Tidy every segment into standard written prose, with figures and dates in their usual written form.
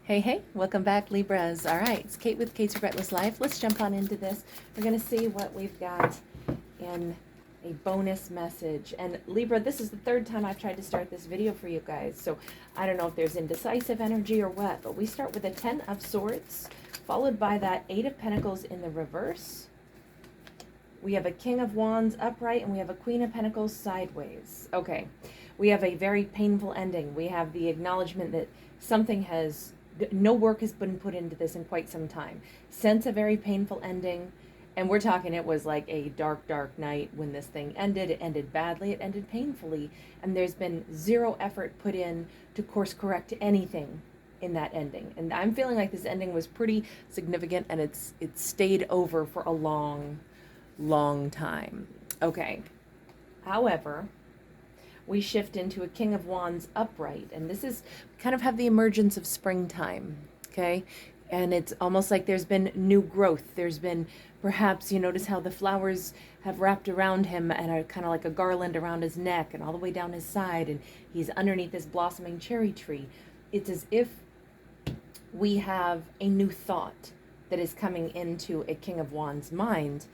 Hey, welcome back, Libras. All right, it's Kate with Kate's Regretless Life. Let's jump on into this. We're going to see what we've got in a bonus message. And Libra, this is the third time I've tried to start this video for you guys. So I don't know if there's indecisive energy or what, but we start with a 10 of Swords, followed by that 8 of Pentacles in the reverse. We have a King of Wands upright, and we have a Queen of Pentacles sideways. Okay, we have a very painful ending. We have the acknowledgement that something has... no work has been put into this in quite some time. Sense a very painful ending. And we're talking, it was like a dark, dark night when this thing ended. It ended badly. It ended painfully. And there's been zero effort put in to course correct anything in that ending. And I'm feeling like this ending was pretty significant, and it stayed over for a long, long time. Okay. However, we shift into a King of Wands upright, and this is kind of have the emergence of springtime, okay? And it's almost like there's been new growth. There's been, perhaps you notice how the flowers have wrapped around him and are kind of like a garland around his neck and all the way down his side, and he's underneath this blossoming cherry tree. It's as if we have a new thought that is coming into a King of Wands mind.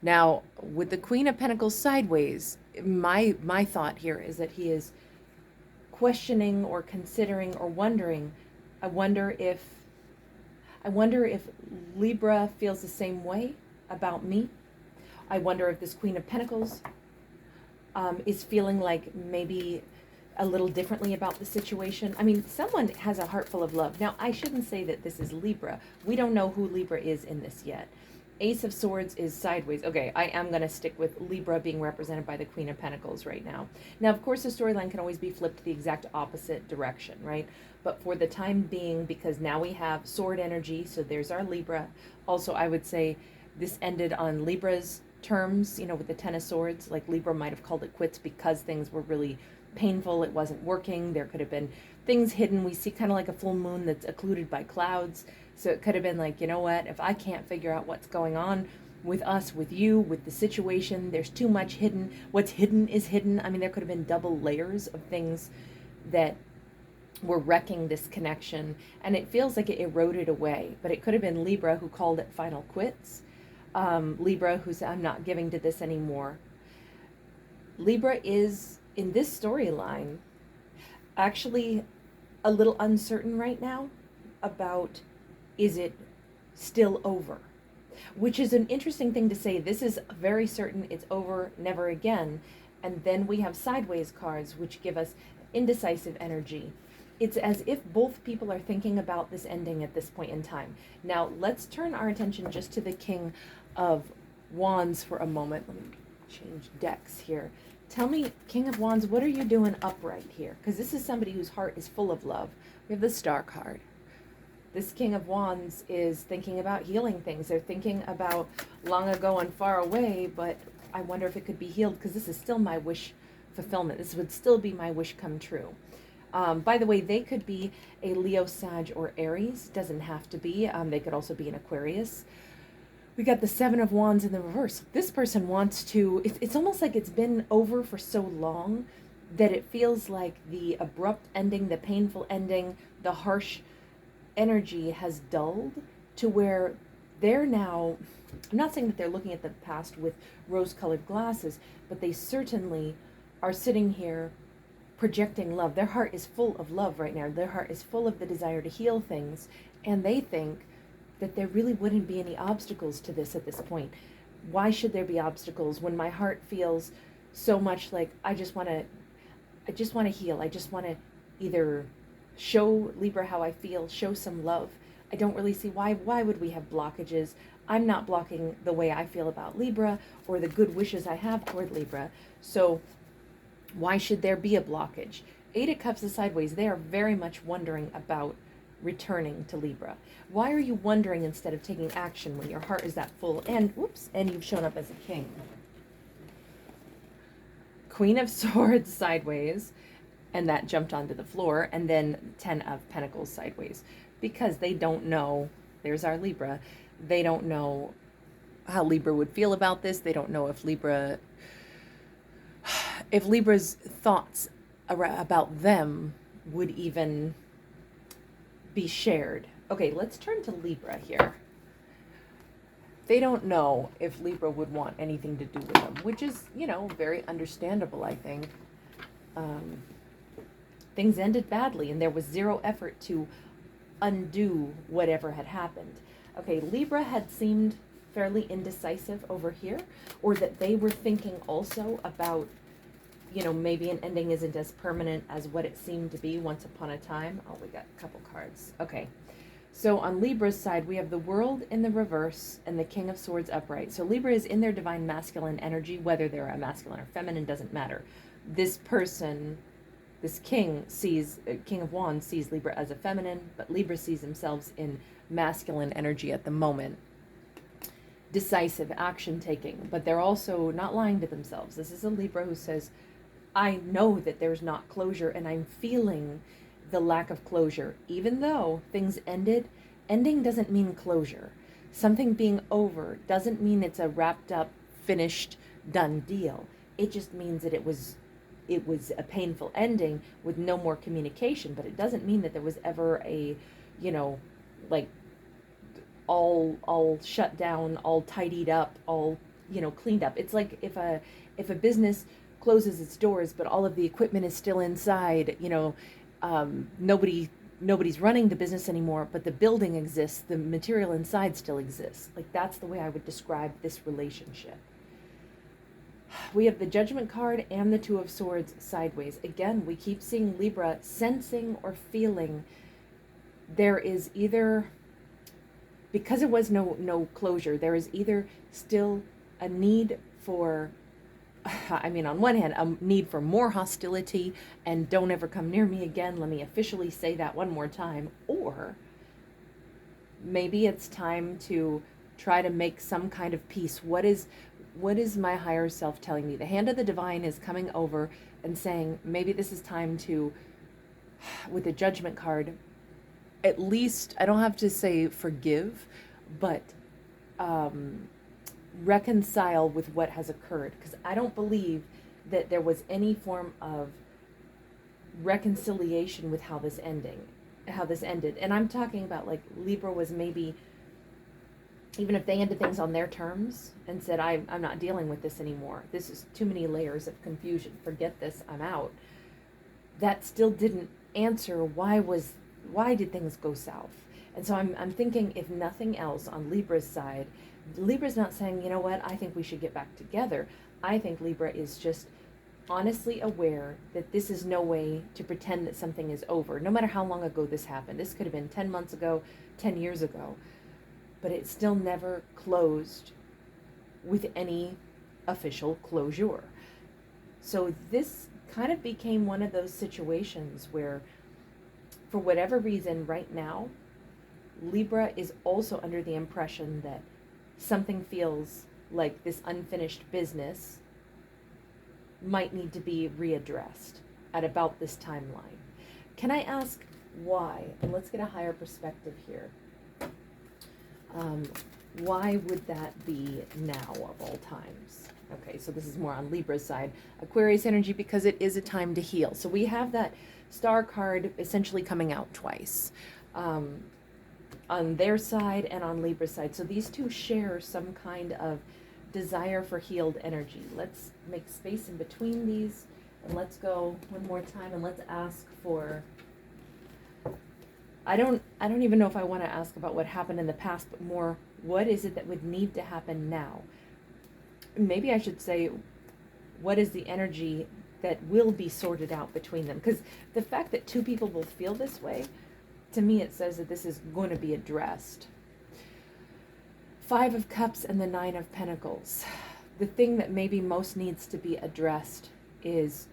Now, with the Queen of Pentacles sideways, my thought here is that he is questioning or considering or wondering. I wonder if Libra feels the same way about me. I wonder if this Queen of Pentacles is feeling like maybe a little differently about the situation. I mean, someone has a heart full of love. Now, I shouldn't say that this is Libra. We don't know who Libra is in this yet. Ace of Swords is sideways. Okay, I am going to stick with Libra being represented by the Queen of Pentacles right now. Now, of course, the storyline can always be flipped the exact opposite direction, right? But for the time being, because now we have sword energy, so there's our Libra. Also, I would say this ended on Libra's terms, you know, with the Ten of Swords. Like, Libra might have called it quits because things were really painful. It wasn't working. There could have been things hidden. We see kind of like a full moon that's occluded by clouds. So it could have been like, you know what, if I can't figure out what's going on with us, with you, with the situation, there's too much hidden. What's hidden is hidden. I mean, there could have been double layers of things that were wrecking this connection, and it feels like it eroded away. But it could have been Libra who called it final quits. Libra who said, I'm not giving to this anymore. Libra is, in this storyline, actually a little uncertain right now about, is it still over? Which is an interesting thing to say. This is very certain it's over, never again. And then we have sideways cards, which give us indecisive energy. It's as if both people are thinking about this ending at this point in time. Now, let's turn our attention just to the King of Wands for a moment. Let me change decks here. Tell me, King of Wands, what are you doing upright here? Because this is somebody whose heart is full of love. We have the Star card. This King of Wands is thinking about healing things. They're thinking about long ago and far away, but I wonder if it could be healed, because this is still my wish fulfillment. This would still be my wish come true. By the way, they could be a Leo, Sag, or Aries. Doesn't have to be. They could also be an Aquarius. We got the Seven of Wands in the reverse. This person wants to, it's almost like it's been over for so long that it feels like the abrupt ending, the painful ending, the harsh energy has dulled to where they're now, I'm not saying that they're looking at the past with rose-colored glasses, but they certainly are sitting here projecting love. Their heart is full of love right now. Their heart is full of the desire to heal things, and they think that there really wouldn't be any obstacles to this at this point. Why should there be obstacles when my heart feels so much like I just want to heal. I just want to either show Libra how I feel, show some love. I don't really see why would we have blockages. I'm not blocking the way I feel about Libra or the good wishes I have toward Libra. So why should there be a blockage? Eight of Cups is sideways. They are very much wondering about returning to Libra. Why are you wondering instead of taking action when your heart is that full? And whoops, and you've shown up as a king. Queen of Swords sideways, and that jumped onto the floor, and then 10 of Pentacles sideways, because they don't know. There's our Libra. They don't know how Libra would feel about this. They don't know if Libra's thoughts about them would even be shared. Okay, let's turn to Libra here. They don't know if Libra would want anything to do with them, which is, very understandable, I think. Things ended badly, and there was zero effort to undo whatever had happened. Okay, Libra had seemed fairly indecisive over here, or that they were thinking also about, maybe an ending isn't as permanent as what it seemed to be once upon a time. Oh, we got a couple cards. Okay. So on Libra's side, we have the World in the reverse and the King of Swords upright. So Libra is in their divine masculine energy, whether they're a masculine or feminine, doesn't matter. This person, this king King of Wands sees Libra as a feminine, but Libra sees themselves in masculine energy at the moment. Decisive, action taking, but they're also not lying to themselves. This is a Libra who says, I know that there's not closure, and I'm feeling the lack of closure. Even though things ended, ending doesn't mean closure. Something being over doesn't mean it's a wrapped up, finished, done deal. It just means that it was a painful ending with no more communication, but it doesn't mean that there was ever a, like all shut down, all tidied up, all, cleaned up. It's like if a business closes its doors, but all of the equipment is still inside, nobody's running the business anymore, but the building exists, the material inside still exists. Like, that's the way I would describe this relationship. We have the Judgment card and the Two of Swords sideways. Again, we keep seeing Libra sensing or feeling there is either, because there was no closure, there is either still a need for, on one hand, a need for more hostility and don't ever come near me again. Let me officially say that one more time. Or maybe it's time to try to make some kind of peace. What is my higher self telling me? The hand of the divine is coming over and saying, maybe this is time to, with the Judgment card, at least, I don't have to say forgive, but reconcile with what has occurred, because I don't believe that there was any form of reconciliation with how this ended. And I'm talking about, like, Libra was maybe, even if they ended things on their terms and said, I'm not dealing with this anymore, this is too many layers of confusion, forget this, I'm out, that still didn't answer why did things go south. And so I'm thinking, if nothing else, on Libra's side, Libra's not saying, you know what, I think we should get back together. I think Libra is just honestly aware that this is no way to pretend that something is over. No matter how long ago this happened. This could have been 10 months ago, 10 years ago. But it still never closed with any official closure. So this kind of became one of those situations where, for whatever reason, right now, Libra is also under the impression that something feels like this unfinished business might need to be readdressed at about this timeline. Can I ask why? And let's get a higher perspective here. Why would that be now of all times? Okay, so this is more on Libra's side. Aquarius energy, because it is a time to heal. So we have that Star card essentially coming out twice. On their side and on Libra's side. So these two share some kind of desire for healed energy. Let's make space in between these, and let's go one more time, and let's ask for, I don't even know if I want to ask about what happened in the past, but more, what is it that would need to happen now? Maybe I should say, what is the energy that will be sorted out between them? Because the fact that two people will feel this way, to me, it says that this is going to be addressed. Five of Cups and the Nine of Pentacles. The thing that maybe most needs to be addressed is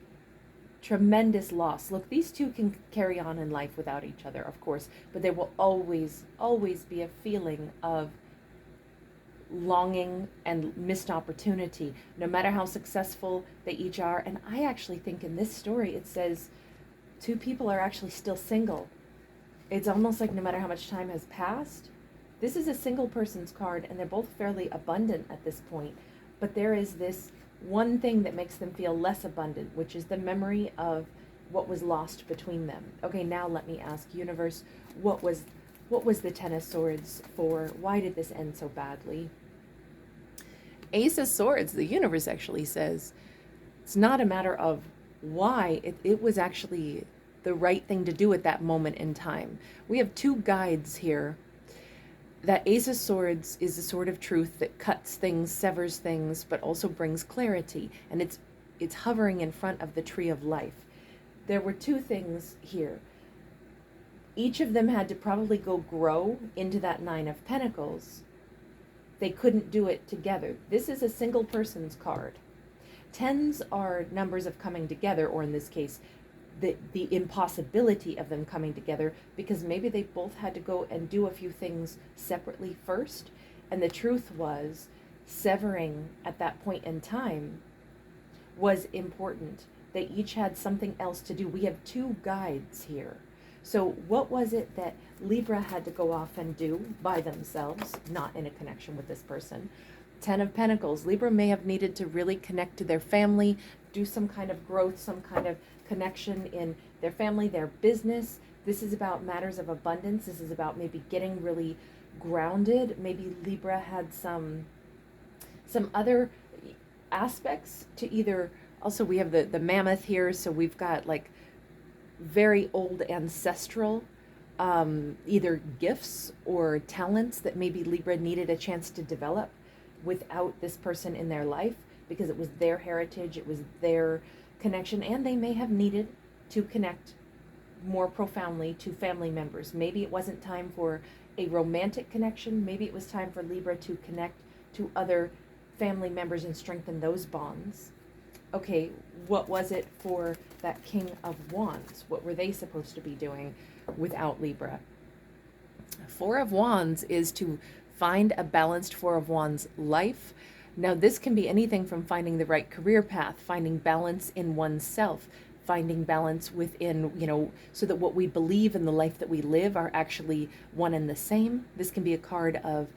tremendous loss. Look, these two can carry on in life without each other, of course, but there will always be a feeling of longing and missed opportunity, no matter how successful they each are. And I actually think in this story, it says two people are actually still single. It's almost like no matter how much time has passed, this is a single person's card, and they're both fairly abundant at this point. But there is this one thing that makes them feel less abundant, which is the memory of what was lost between them. Okay, now let me ask, universe, what was the Ten of Swords for? Why did this end so badly? Ace of Swords, the universe actually says, it's not a matter of why, it was actually the right thing to do at that moment in time. We have two guides here. That Ace of Swords is the sword of truth that cuts things, severs things, but also brings clarity. And it's hovering in front of the tree of life. There were two things here. Each of them had to probably go grow into that Nine of Pentacles. They couldn't do it together. This is a single person's card. Tens are numbers of coming together, or in this case, the impossibility of them coming together, because maybe they both had to go and do a few things separately first. And the truth was, severing at that point in time was important. They each had something else to do. We have two guides here. So what was it that Libra had to go off and do by themselves, not in a connection with this person? Ten of Pentacles. Libra may have needed to really connect to their family, do some kind of growth, some kind of connection in their family, their business. This is about matters of abundance. This is about maybe getting really grounded. Maybe Libra had some other aspects to either, also we have the mammoth here, so we've got like very old ancestral either gifts or talents that maybe Libra needed a chance to develop without this person in their life, because it was their heritage, it was their connection, and they may have needed to connect more profoundly to family members. Maybe it wasn't time for a romantic connection. Maybe it was time for Libra to connect to other family members and strengthen those bonds. Okay, what was it for that King of Wands? What were they supposed to be doing without Libra? Four of Wands is to find a balanced Four of Wands life. Now, this can be anything from finding the right career path, finding balance in oneself, finding balance within, so that what we believe in the life that we live are actually one and the same. This can be a card of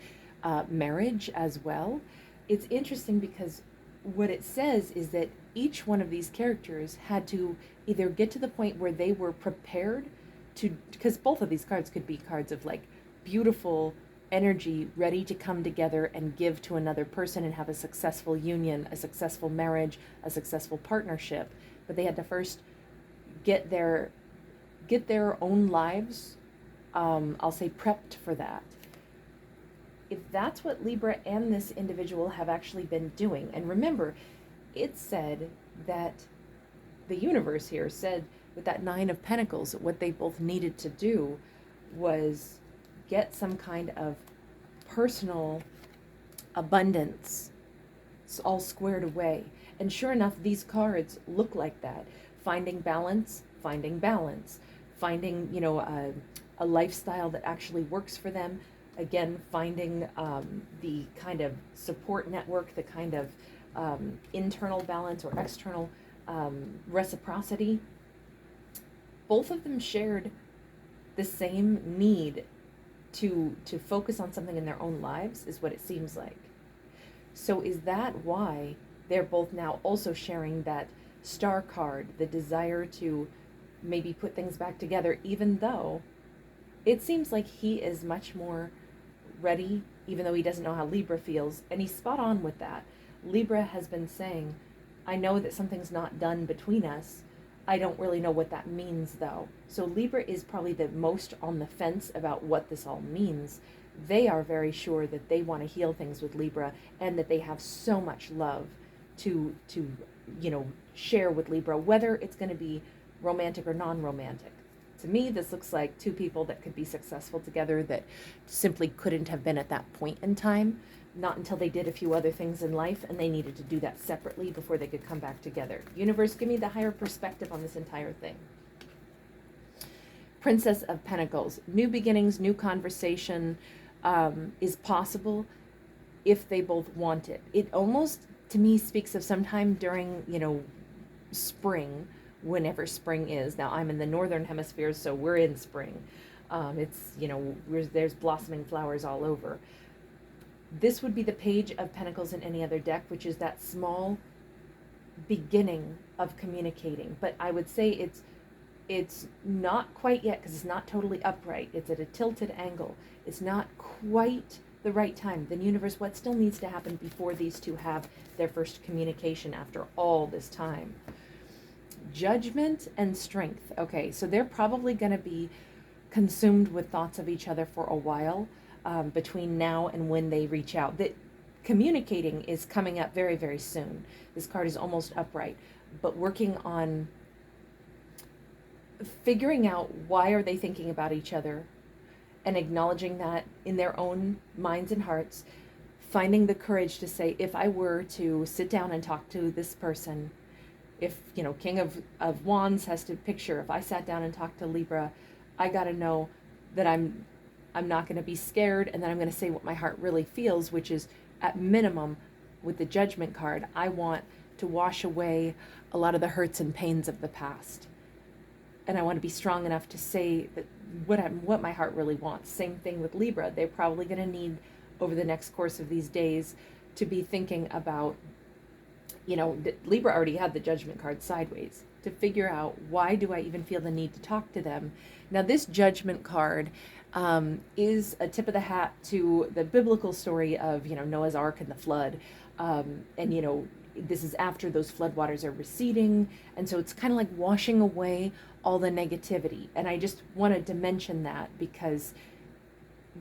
marriage as well. It's interesting because what it says is that each one of these characters had to either get to the point where they were prepared to, because both of these cards could be cards of like beautiful energy ready to come together and give to another person and have a successful union, a successful marriage, a successful partnership. But they had to first get their own lives, I'll say, prepped for that. If that's what Libra and this individual have actually been doing, and remember, it said that the universe here said with that Nine of Pentacles, what they both needed to do was get some kind of personal abundance all squared away. And sure enough, these cards look like that. Finding balance, finding a lifestyle that actually works for them. Again, finding the kind of support network, the kind of internal balance or external reciprocity. Both of them shared the same need to focus on something in their own lives, is what it seems like. So is that why they're both now also sharing that star card, the desire to maybe put things back together, even though it seems like he is much more ready, even though he doesn't know how Libra feels, and he's spot on with that. Libra has been saying, I know that something's not done between us. I don't really know what that means, though. So Libra is probably the most on the fence about what this all means. They are very sure that they want to heal things with Libra, and that they have so much love to share with Libra, whether it's going to be romantic or non-romantic. To me, this looks like two people that could be successful together that simply couldn't have been at that point in time, not until they did a few other things in life, and they needed to do that separately before they could come back together. Universe, give me the higher perspective on this entire thing. Princess of Pentacles. New beginnings, new conversation is possible if they both want it. It almost, to me, speaks of sometime during, spring, whenever spring is. Now, I'm in the northern hemisphere, so we're in spring. There's blossoming flowers all over. This would be the Page of Pentacles in any other deck, which is that small beginning of communicating. But I would say it's It's not quite yet because it's not totally upright. It's at a tilted angle. It's not quite the right time. The universe, what still needs to happen before these two have their first communication after all this time? Judgment and strength. Okay, so they're probably going to be consumed with thoughts of each other for a while between now and when they reach out. That communicating is coming up very, very soon. This card is almost upright, but working on figuring out why are they thinking about each other and acknowledging that in their own minds and hearts, finding the courage to say, if I were to sit down and talk to this person, if, you know, King of Wands has to picture, if I sat down and talked to Libra, I got to know that I'm not going to be scared, and that I'm going to say what my heart really feels, which is, at minimum, with the Judgment card, I want to wash away a lot of the hurts and pains of the past. And I want to be strong enough to say that what my heart really wants. Same thing with Libra. They're probably going to need, over the next course of these days, to be thinking about, you know, Libra already had the Judgment card sideways, to figure out, why do I even feel the need to talk to them? Now, this Judgment card is a tip of the hat to the biblical story of, you know, Noah's Ark and the flood. And, you know, this is after those floodwaters are receding. And so it's kind of like washing away all the negativity. And I just wanted to mention that because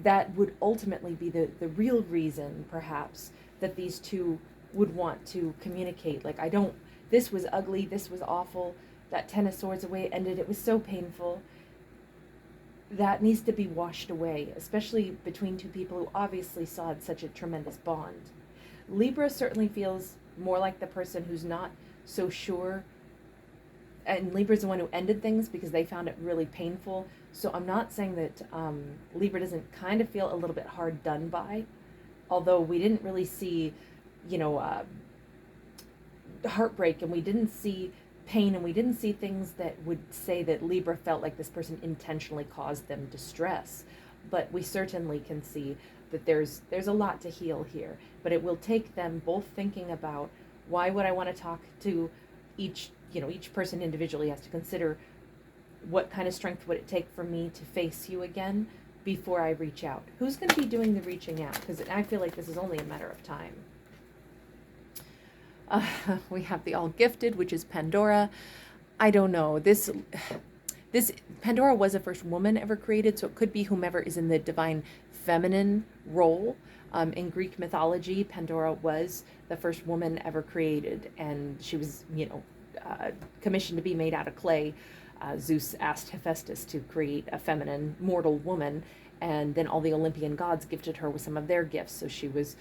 that would ultimately be the real reason, perhaps, that these two would want to communicate. Like, this was ugly, this was awful, that Ten of Swords, the way it ended, it was so painful. That needs to be washed away, especially between two people who obviously saw such a tremendous bond. Libra certainly feels more like the person who's not so sure, and Libra's the one who ended things because they found it really painful. So I'm not saying that Libra doesn't kind of feel a little bit hard done by, although we didn't really see, you know, heartbreak, and we didn't see pain, and we didn't see things that would say that Libra felt like this person intentionally caused them distress. But we certainly can see that there's a lot to heal here. But it will take them both thinking about, why would I want to talk to each person individually has to consider, what kind of strength would it take for me to face you again before I reach out? Who's going to be doing the reaching out? Because I feel like this is only a matter of time. We have the All Gifted, which is Pandora. I don't know. This Pandora was the first woman ever created, so it could be whomever is in the divine feminine role. In Greek mythology, Pandora was the first woman ever created, and she was, you know, commissioned to be made out of clay. Zeus asked Hephaestus to create a feminine mortal woman, and then all the Olympian gods gifted her with some of their gifts. So she was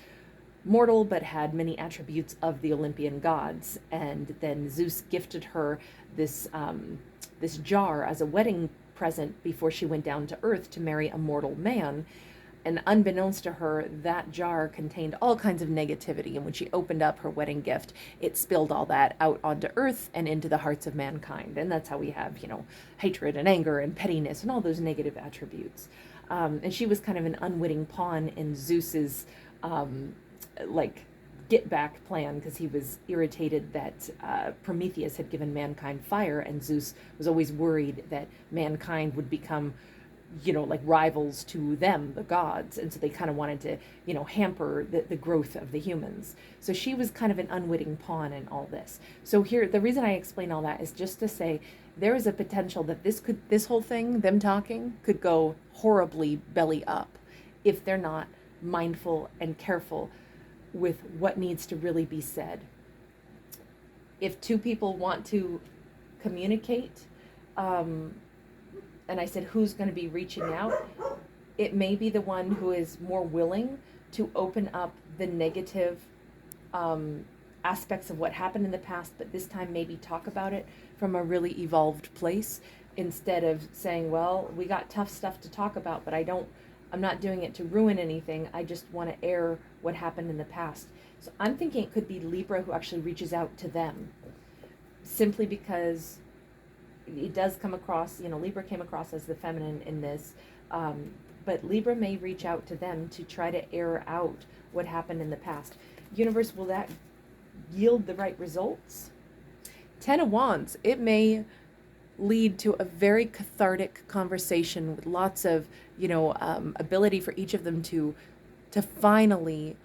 mortal but had many attributes of the Olympian gods. And then Zeus gifted her this jar as a wedding present before she went down to earth to marry a mortal man. And unbeknownst to her, that jar contained all kinds of negativity. And when she opened up her wedding gift, it spilled all that out onto earth and into the hearts of mankind. And that's how we have, you know, hatred and anger and pettiness and all those negative attributes. And she was kind of an unwitting pawn in Zeus's, get back plan, because he was irritated that Prometheus had given mankind fire, and Zeus was always worried that mankind would become, you know, like rivals to them, the gods. And so they kind of wanted to, you know, hamper the growth of the humans. So she was kind of an unwitting pawn in all this. So here, the reason I explain all that is just to say there is a potential that this whole thing, them talking, could go horribly belly up if they're not mindful and careful with what needs to really be said. If two people want to communicate, and I said, who's going to be reaching out? It may be the one who is more willing to open up the negative aspects of what happened in the past, but this time maybe talk about it from a really evolved place, instead of saying, well, we got tough stuff to talk about, but I'm not doing it to ruin anything. I just want to air what happened in the past. So I'm thinking it could be Libra who actually reaches out to them, simply because it does come across, you know, Libra came across as the feminine in this, but Libra may reach out to them to try to air out what happened in the past. Universe, will that yield the right results? Ten of Wands, it may lead to a very cathartic conversation with lots of, ability for each of them to finally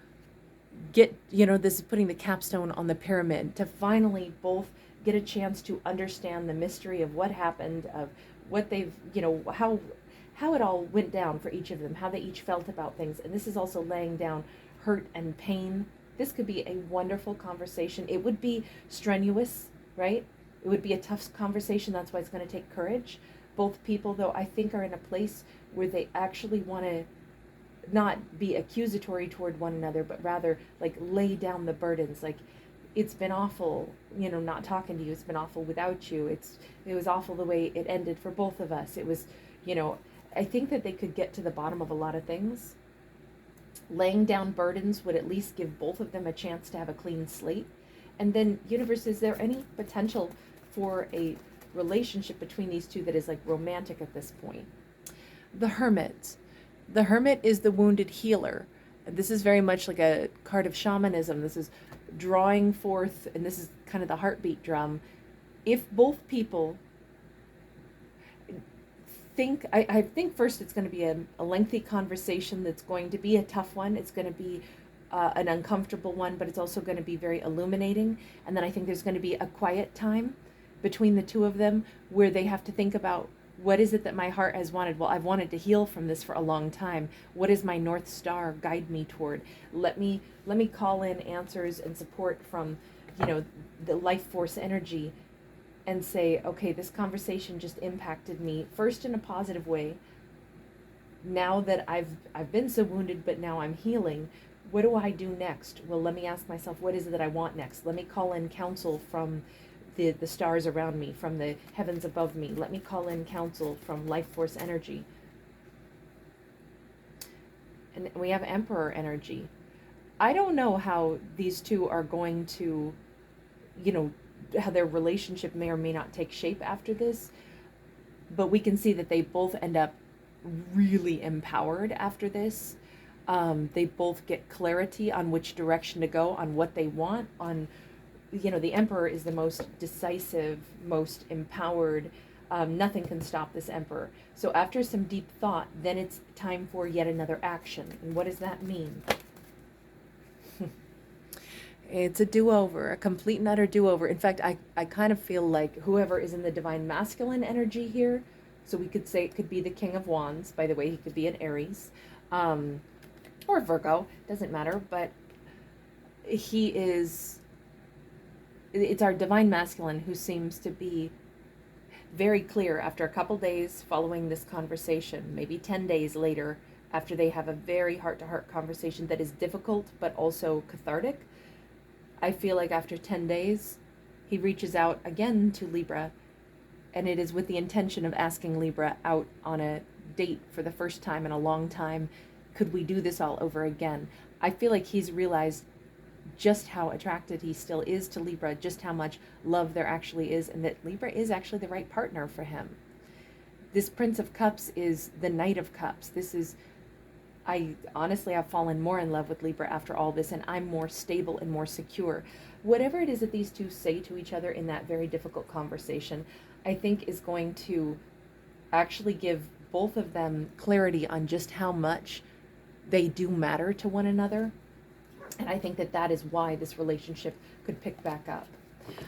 get, this is putting the capstone on the pyramid, to finally both get a chance to understand the mystery of what happened, of what they've, how it all went down for each of them, how they each felt about things. And this is also laying down hurt and pain. This could be a wonderful conversation. It would be strenuous, right? It would be a tough conversation. That's why it's going to take courage. Both people, though, I think are in a place where they actually want to not be accusatory toward one another, but rather like lay down the burdens. Like, it's been awful, not talking to you. It's been awful without you. It was awful the way it ended for both of us. It was, I think that they could get to the bottom of a lot of things. Laying down burdens would at least give both of them a chance to have a clean slate. And then, universe, is there any potential for a relationship between these two that is like romantic at this point? The Hermit. The Hermit is the wounded healer. This is very much like a card of shamanism. This is drawing forth, and this is kind of the heartbeat drum. If both people think, I think first it's going to be a lengthy conversation that's going to be a tough one. It's going to be an uncomfortable one, but it's also going to be very illuminating. And then I think there's going to be a quiet time between the two of them where they have to think about, what is it that my heart has wanted? Well, I've wanted to heal from this for a long time. What is my North Star guide me toward? Let me call in answers and support from, the life force energy, and say, okay, this conversation just impacted me first in a positive way. Now that I've been so wounded, but now I'm healing, what do I do next? Well, let me ask myself, what is it that I want next? Let me call in counsel from the stars around me, from the heavens above me. Let me call in counsel from life force energy. And we have Emperor energy. I don't know how these two are going to, how their relationship may or may not take shape after this, but we can see that they both end up really empowered after this. They both get clarity on which direction to go, on what they want, on, the Emperor is the most decisive, most empowered. Nothing can stop this Emperor. So after some deep thought, then it's time for yet another action. And what does that mean? It's a do-over, a complete and utter do-over. In fact, I kind of feel like whoever is in the divine masculine energy here, so we could say it could be the King of Wands. By the way, he could be an Aries, or Virgo, doesn't matter, but he is, it's our divine masculine who seems to be very clear after a couple days following this conversation, maybe 10 days later, after they have a very heart-to-heart conversation that is difficult but also cathartic. I feel like after 10 days, he reaches out again to Libra, and it is with the intention of asking Libra out on a date for the first time in a long time. Could we do this all over again? I feel like he's realized just how attracted he still is to Libra, just how much love there actually is, and that Libra is actually the right partner for him. This Prince of Cups is the Knight of Cups. This is, I honestly have fallen more in love with Libra after all this, and I'm more stable and more secure. Whatever it is that these two say to each other in that very difficult conversation, I think is going to actually give both of them clarity on just how much they do matter to one another. And I think that that is why this relationship could pick back up.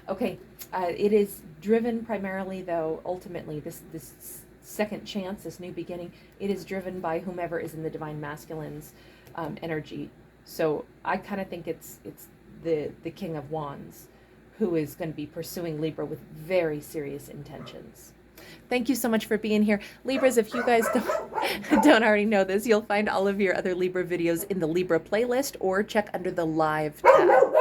Okay, it is driven primarily, though, ultimately, this second chance, this new beginning, it is driven by whomever is in the divine masculine's energy. So I kind of think it's the King of Wands who is going to be pursuing Libra with very serious intentions. Thank you so much for being here. Libras, if you guys don't already know this, you'll find all of your other Libra videos in the Libra playlist, or check under the live tab.